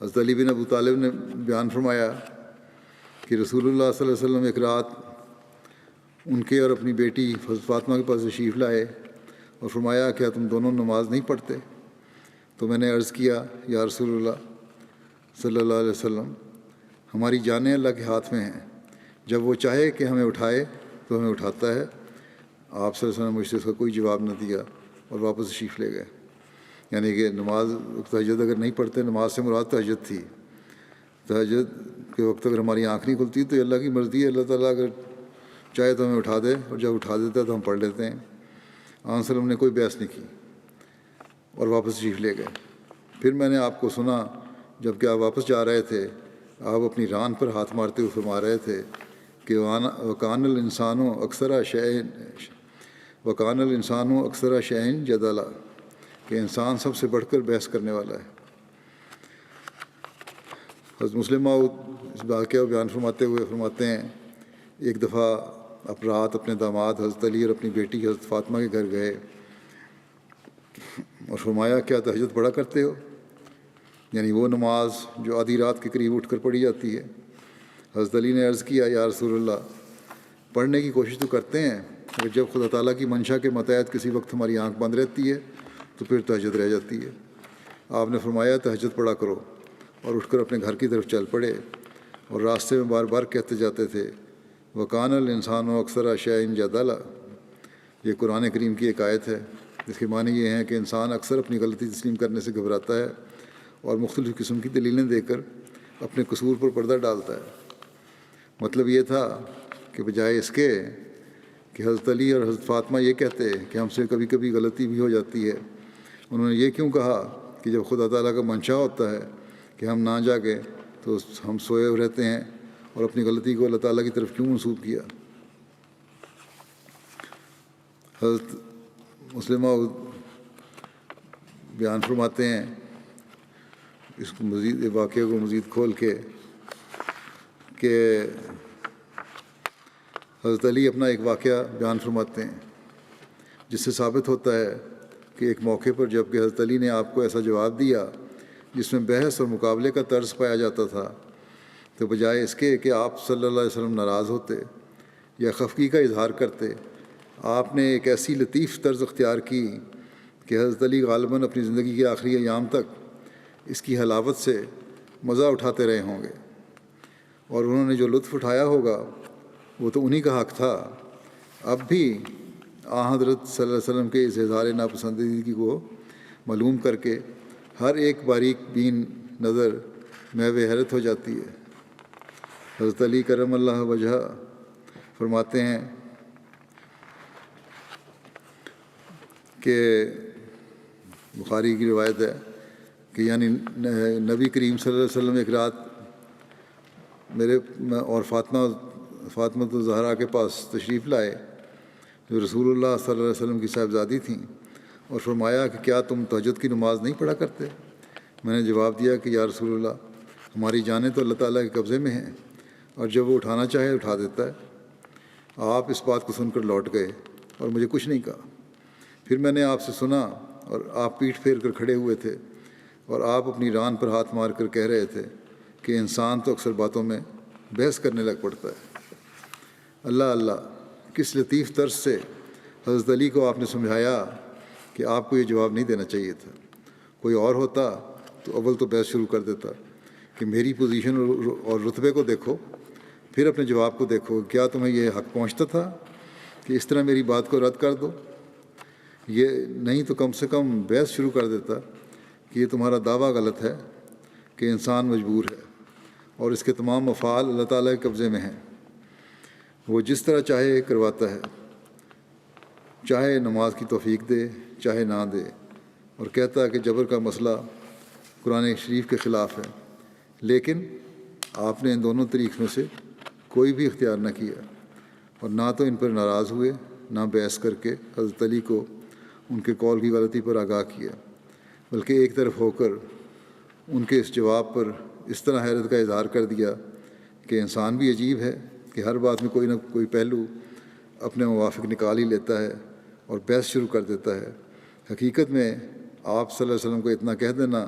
حضرت علی بن ابو طالب نے بیان فرمایا کہ رسول اللہ صلی اللہ علیہ وسلم ایک رات ان کے اور اپنی بیٹی حضرت فاطمہ کے پاس تشریف لائے اور فرمایا کیا تم دونوں نماز نہیں پڑھتے؟ تو میں نے عرض کیا یا رسول اللہ صلی اللہ علیہ وسلم، ہماری جانیں اللہ کے ہاتھ میں ہیں، جب وہ چاہے کہ ہمیں اٹھائے تو ہمیں اٹھاتا ہے۔ آپ صلی اللہ علیہ وسلم نے مجھ سے اس کا کوئی جواب نہ دیا اور واپس تشریف لے گئے۔ یعنی کہ نماز تہجد اگر نہیں پڑھتے، نماز سے مراد تہجد تھی۔ تہجد کے وقت اگر ہماری آنکھ نہیں کھلتی تو اللہ کی مرضی ہے، اللہ تعالیٰ اگر چاہے تو ہمیں اٹھا دے، اور جب اٹھا دیتا ہے تو ہم پڑھ لیتے ہیں۔ آن وسلم نے کوئی بحث نہیں کی اور واپس تشریف لے گئے۔ پھر میں نے آپ کو سنا جب کہ آپ واپس جا رہے تھے، آپ اپنی ران پر ہاتھ مارتے ہوئے فرما رہے تھے کہ وکان الانسان اکثر شیئن جدلا، کہ انسان سب سے بڑھ کر بحث کرنے والا ہے۔ حضرت مسلم موعود اس واقعہ کو بیان فرماتے ہوئے فرماتے ہیں ایک دفعہ آپ رات اپنے داماد حضرت علی اور اپنی بیٹی حضرت فاطمہ کے گھر گئے اور فرمایا کیا تہجد پڑھا کرتے ہو؟ یعنی وہ نماز جو آدھی رات کے قریب اٹھ کر پڑھی جاتی ہے۔ حضرت علی نے عرض کیا یا رسول اللہ، پڑھنے کی کوشش تو کرتے ہیں، مگر جب خدا تعالیٰ کی منشا کے متحد کسی وقت ہماری آنکھ بند رہتی ہے تو پھر تہجد رہ جاتی ہے۔ آپ نے فرمایا تہجد پڑھا کرو، اور اٹھ کر اپنے گھر کی طرف چل پڑے اور راستے میں بار بار کہتے جاتے تھے وکان الانسان اکثر شیئن جدلا۔ یہ قرآن کریم کی ایک آیت ہے جس کے معنی یہ ہیں کہ انسان اکثر اپنی غلطی تسلیم کرنے سے گھبراتا ہے اور مختلف قسم کی دلیلیں دے کر اپنے قصور پر پردہ ڈالتا ہے۔ مطلب یہ تھا کہ بجائے اس کے کہ حضرت علی اور حضرت فاطمہ یہ کہتے کہ ہم سے کبھی کبھی غلطی بھی ہو جاتی ہے، انہوں نے یہ کیوں کہا کہ جب خدا تعالیٰ کا منشا ہوتا ہے کہ ہم نہ جاگیں تو ہم سوئے ہوئے رہتے ہیں، اور اپنی غلطی کو اللہ تعالیٰ کی طرف کیوں منسوب کیا؟ حضرت مسلم موعود بیان فرماتے ہیں اس کو مزید واقعے کو مزید کھول کے کہ حضرت علی اپنا ایک واقعہ بیان فرماتے ہیں جس سے ثابت ہوتا ہے کہ ایک موقع پر جب کہ حضرت علی نے آپ کو ایسا جواب دیا جس میں بحث اور مقابلے کا طرز پایا جاتا تھا، تو بجائے اس کے کہ آپ صلی اللہ علیہ وسلم ناراض ہوتے یا خفگی کا اظہار کرتے، آپ نے ایک ایسی لطیف طرز اختیار کی کہ حضرت علی غالباً اپنی زندگی کے آخری ایام تک اس کی حلاوت سے مزہ اٹھاتے رہے ہوں گے، اور انہوں نے جو لطف اٹھایا ہوگا وہ تو انہی کا حق تھا۔ اب بھی حضرت صلی اللہ علیہ وسلم کے اس اظہار ناپسندیدگی کو معلوم کر کے ہر ایک باریک بین نظر محو حیرت ہو جاتی ہے۔ حضرت علی کرم اللہ وجہ فرماتے ہیں کہ بخاری کی روایت ہے کہ یعنی نبی کریم صلی اللہ علیہ وسلم ایک رات میرے اور فاطمہ الزہرا کے پاس تشریف لائے جو رسول اللہ صلی اللہ علیہ وسلم کی صاحبزادی تھیں، اور فرمایا کہ کیا تم تہجد کی نماز نہیں پڑھا کرتے؟ میں نے جواب دیا کہ یا رسول اللہ، ہماری جانیں تو اللہ تعالیٰ کے قبضے میں ہیں، اور جب وہ اٹھانا چاہے اٹھا دیتا ہے۔ آپ اس بات کو سن کر لوٹ گئے اور مجھے کچھ نہیں کہا۔ پھر میں نے آپ سے سنا اور آپ پیٹھ پھیر کر کھڑے ہوئے تھے اور آپ اپنی ران پر ہاتھ مار کر کہہ رہے تھے کہ انسان تو اکثر باتوں میں بحث کرنے لگ پڑتا ہے۔ اللہ اللہ، کس لطیف طرز سے حضرت علی کو آپ نے سمجھایا کہ آپ کو یہ جواب نہیں دینا چاہیے تھا۔ کوئی اور ہوتا تو اول تو بحث شروع کر دیتا کہ میری پوزیشن اور رتبے کو دیکھو، پھر اپنے جواب کو دیکھو، کیا تمہیں یہ حق پہنچتا تھا کہ اس طرح میری بات کو رد کر دو؟ یہ نہیں تو کم سے کم بحث شروع کر دیتا کہ یہ تمہارا دعویٰ غلط ہے کہ انسان مجبور ہے اور اس کے تمام افعال اللہ تعالیٰ کے قبضے میں ہیں، وہ جس طرح چاہے کرواتا ہے، چاہے نماز کی توفیق دے چاہے نہ دے، اور کہتا ہے کہ جبر کا مسئلہ قرآن شریف کے خلاف ہے۔ لیکن آپ نے ان دونوں طریق میں سے کوئی بھی اختیار نہ کیا، اور نہ تو ان پر ناراض ہوئے، نہ بحث کر کے حضرت علی کو ان کے قول کی غلطی پر آگاہ کیا، بلکہ ایک طرف ہو کر ان کے اس جواب پر اس طرح حیرت کا اظہار کر دیا کہ انسان بھی عجیب ہے کہ ہر بات میں کوئی نہ کوئی پہلو اپنے موافق نکال ہی لیتا ہے اور بحث شروع کر دیتا ہے۔ حقیقت میں آپ صلی اللہ علیہ وسلم کو اتنا کہہ دینا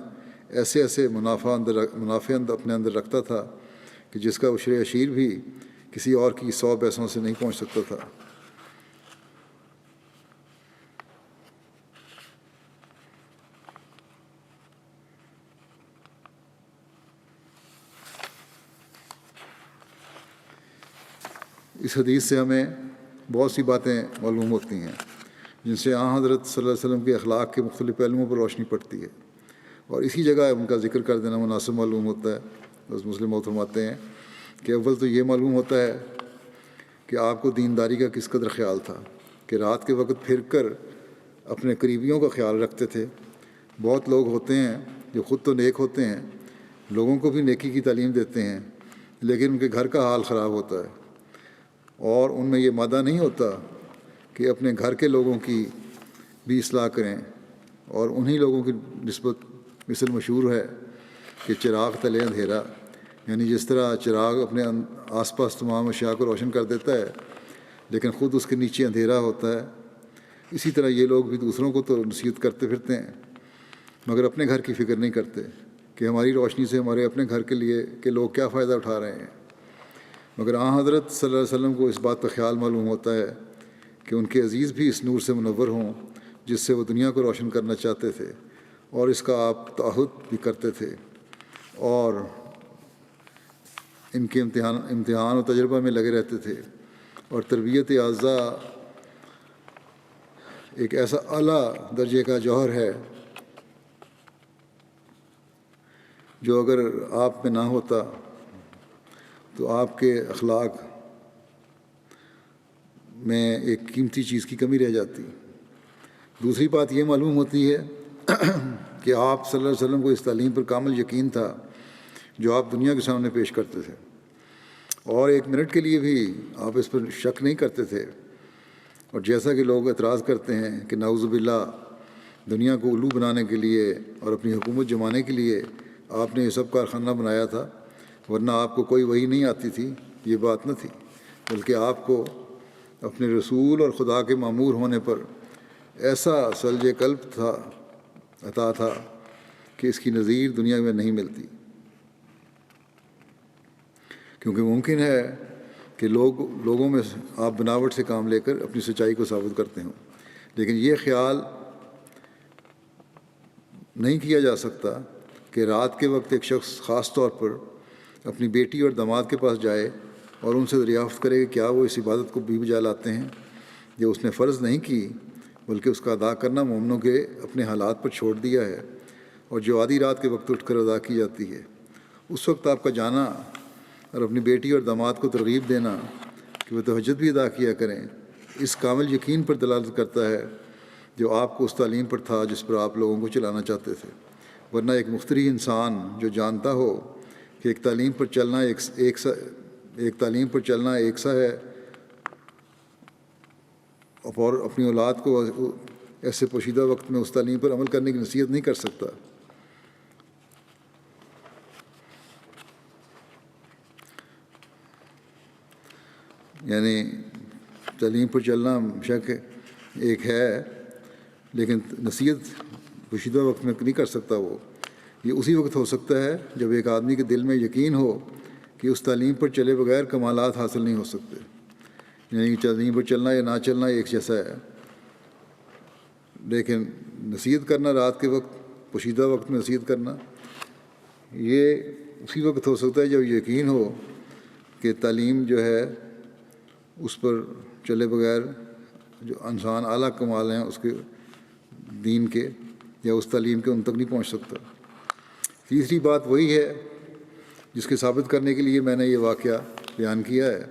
ایسے ایسے منافع اپنے اندر رکھتا تھا کہ جس کا عشر عشیر بھی کسی اور کی 100 پیسوں سے نہیں پہنچ سکتا تھا۔ اس حدیث سے ہمیں بہت سی باتیں معلوم ہوتی ہیں جن سے حضرت صلی اللہ علیہ وسلم کے اخلاق کے مختلف پہلوؤں پر روشنی پڑتی ہے، اور اسی جگہ ان کا ذکر کر دینا مناسب معلوم ہوتا ہے۔ بس مسلم محترم فرماتے ہیں کہ اول تو یہ معلوم ہوتا ہے کہ آپ کو دینداری کا کس قدر خیال تھا کہ رات کے وقت پھر کر اپنے قریبیوں کا خیال رکھتے تھے۔ بہت لوگ ہوتے ہیں جو خود تو نیک ہوتے ہیں، لوگوں کو بھی نیکی کی تعلیم دیتے ہیں، لیکن ان کے گھر کا حال خراب ہوتا ہے، اور ان میں یہ مادہ نہیں ہوتا کہ اپنے گھر کے لوگوں کی بھی اصلاح کریں، اور انہی لوگوں کی نسبت مثل مشہور ہے کہ چراغ تلے اندھیرا، یعنی جس طرح چراغ اپنے آس پاس تمام اشیاء کو روشن کر دیتا ہے لیکن خود اس کے نیچے اندھیرا ہوتا ہے، اسی طرح یہ لوگ بھی دوسروں کو تو نصیحت کرتے پھرتے ہیں مگر اپنے گھر کی فکر نہیں کرتے کہ ہماری روشنی سے ہمارے اپنے گھر کے لیے کہ لوگ کیا فائدہ اٹھا رہے ہیں۔ مگر حضرت صلی اللہ علیہ وسلم کو اس بات کا خیال معلوم ہوتا ہے کہ ان کے عزیز بھی اس نور سے منور ہوں جس سے وہ دنیا کو روشن کرنا چاہتے تھے، اور اس کا آپ تعہد بھی کرتے تھے، اور ان کے امتحان و تجربہ میں لگے رہتے تھے۔ اور تربیت اعضاء ایک ایسا اعلیٰ درجے کا جوہر ہے جو اگر آپ میں نہ ہوتا تو آپ کے اخلاق میں ایک قیمتی چیز کی کمی رہ جاتی۔ دوسری بات یہ معلوم ہوتی ہے کہ آپ صلی اللہ علیہ وسلم کو اس تعلیم پر کامل یقین تھا جو آپ دنیا کے سامنے پیش کرتے تھے، اور ایک منٹ کے لیے بھی آپ اس پر شک نہیں کرتے تھے۔ اور جیسا کہ لوگ اعتراض کرتے ہیں کہ نعوذ باللہ دنیا کو الو بنانے کے لیے اور اپنی حکومت جمانے کے لیے آپ نے یہ سب کارخانہ بنایا تھا، ورنہ آپ کو کوئی وحی نہیں آتی تھی، یہ بات نہ تھی، بلکہ آپ کو اپنے رسول اور خدا کے مامور ہونے پر ایسا سلج قلب عطا تھا کہ اس کی نظیر دنیا میں نہیں ملتی۔ کیونکہ ممکن ہے کہ لوگوں میں آپ بناوٹ سے کام لے کر اپنی سچائی کو ثابت کرتے ہوں، لیکن یہ خیال نہیں کیا جا سکتا کہ رات کے وقت ایک شخص خاص طور پر اپنی بیٹی اور داماد کے پاس جائے اور ان سے دریافت کرے کہ کیا وہ اس عبادت کو بھی بجا لاتے ہیں جو اس نے فرض نہیں کی بلکہ اس کا ادا کرنا مومنوں کے اپنے حالات پر چھوڑ دیا ہے، اور جو آدھی رات کے وقت اٹھ کر ادا کی جاتی ہے۔ اس وقت آپ کا جانا اور اپنی بیٹی اور داماد کو ترغیب دینا کہ وہ تہجد بھی ادا کیا کریں اس کامل یقین پر دلالت کرتا ہے جو آپ کو اس تعلیم پر تھا جس پر آپ لوگوں کو چلانا چاہتے تھے۔ ورنہ ایک مفتری انسان جو جانتا ہو کہ ایک تعلیم پر چلنا ایک سا ہے اور اپنی اولاد کو ایسے پوشیدہ وقت میں اس تعلیم پر عمل کرنے کی نصیحت نہیں کر سکتا۔ یعنی تعلیم پر چلنا شک ایک ہے لیکن نصیحت پوشیدہ وقت میں نہیں کر سکتا۔ وہ یہ اسی وقت ہو سکتا ہے جب ایک آدمی کے دل میں یقین ہو کہ اس تعلیم پر چلے بغیر کمالات حاصل نہیں ہو سکتے۔ یعنی تعلیم پر چلنا یا نہ چلنا ایک جیسا ہے، لیکن نصیحت کرنا رات کے وقت پوشیدہ وقت میں نصیحت کرنا یہ اسی وقت ہو سکتا ہے جب یقین ہو کہ تعلیم جو ہے اس پر چلے بغیر جو انسان اعلیٰ کمال ہیں اس کے دین کے یا اس تعلیم کے ان تک نہیں پہنچ سکتا۔ تیسری بات وہی ہے جس کے ثابت کرنے کے لیے میں نے یہ واقعہ بیان کیا ہے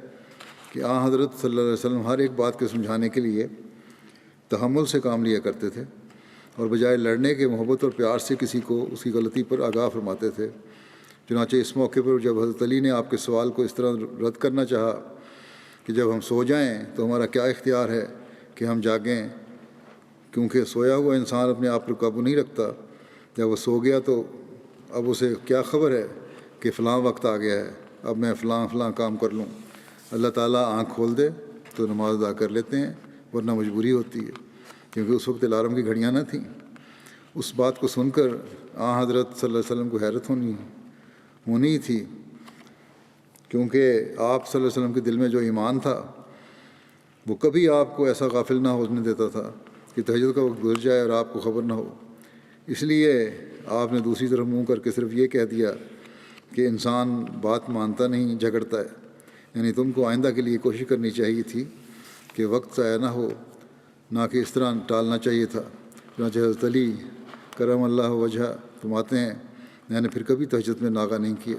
کہ حضرت صلی اللہ علیہ وسلم ہر ایک بات کے سمجھانے کے لیے تحمل سے کام لیا کرتے تھے، اور بجائے لڑنے کے محبت اور پیار سے کسی کو اس کی غلطی پر آگاہ فرماتے تھے۔ چنانچہ اس موقع پر جب حضرت علی نے آپ کے سوال کو اس طرح رد کرنا چاہا کہ جب ہم سو جائیں تو ہمارا کیا اختیار ہے کہ ہم جاگیں، کیونکہ سویا ہوا انسان اپنے آپ پر قابو نہیں رکھتا، جب وہ سو گیا تو اب اسے کیا خبر ہے کہ فلاں وقت آ گیا ہے، اب میں فلاں کام کر لوں۔ اللہ تعالیٰ آنکھ کھول دے تو نماز ادا کر لیتے ہیں، ورنہ مجبوری ہوتی ہے، کیونکہ اس وقت الارم کی گھڑیاں نہ تھیں۔ اس بات کو سن کر حضرت صلی اللہ علیہ وسلم کو حیرت ہونی تھی، کیونکہ آپ صلی اللہ علیہ وسلم کے دل میں جو ایمان تھا وہ کبھی آپ کو ایسا غافل نہ ہونے دیتا تھا کہ تہجد کا وقت گزر جائے اور آپ کو خبر نہ ہو۔ اس لیے آپ نے دوسری طرف منہ کر کے صرف یہ کہہ دیا کہ انسان بات مانتا نہیں، جھگڑتا ہے، یعنی تم کو آئندہ کے لیے کوشش کرنی چاہیے تھی کہ وقت ضائع نہ ہو، نہ کہ اس طرح ٹالنا چاہیے تھا۔ چنانچہ حضرت علی کرم اللہ وجہ فرماتے ہیں میں نے پھر کبھی تہجد میں ناغہ نہیں کیا۔